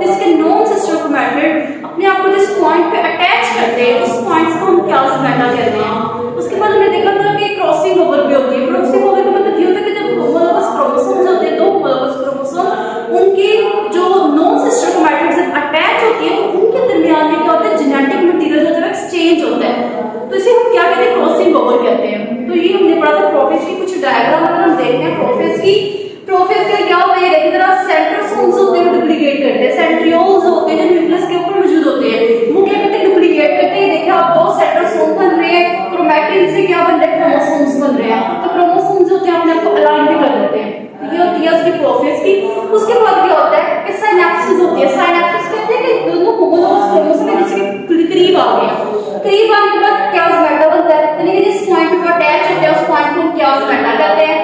इसके non sister chromatid अपने आप को जिस पॉइंट पे अटैच करते हैं उस पॉइंट्स को हम क्लासमेटा कहते हैं। उसके बाद हमने देखा था कि क्रॉसिंग ओवर भी होती है। क्रॉसिंग ओवर का मतलब ये होता है कि जब होमोलोगस क्रोमोसोम्स होते हैं, दो होमोलोगस क्रोमोसोम उनकी जो नॉन सिस्टर क्रोमैटिड से अटैच होती है तो उनके दरमियान में क्या होता है, जेनेटिक मटेरियल जो है एक्सचेंज होता है। तो इसे हम क्या कहते हैं, क्रॉसिंग ओवर कहते हैं। तो ये हमने पढ़ा था प्रोफेज की कुछ डायग्राम। अगर हम देखते हैं प्रोफेज का क्या होता है, देखिए जरा सेंट्रोसोम्स होते हैं डुप्लीकेट करते हैं, सेंट्रियोल्स होते हैं जो न्यूक्लियस के ऊपर मौजूद होते हैं, वो क्या करते हैं, डुप्लीकेट करते हैं। देखिए आप दो सेंट्रोसोम बन रहे हैं, क्रोमैटिन से क्या बन रहे हैं, क्रोमोसोम्स बन रहे हैं। तो क्रोमोसोम्स होते हैं अपने आप को अलाइन भी कर देते हैं। ये होती है उसकी प्रोफेज की। उसके बाद क्या होता है कि साइनेप्सिस होती है। साइनेप्सिस कहते हैं कि दोनों होमोलोगस क्रोमोसोम एक दूसरे के करीब आ गए। करीब आने के बाद क्लासमेटा बनता है, यानी कि जिस पॉइंट पर अटैच होते हैं उस पॉइंट को हम क्लासमेटा कहते हैं।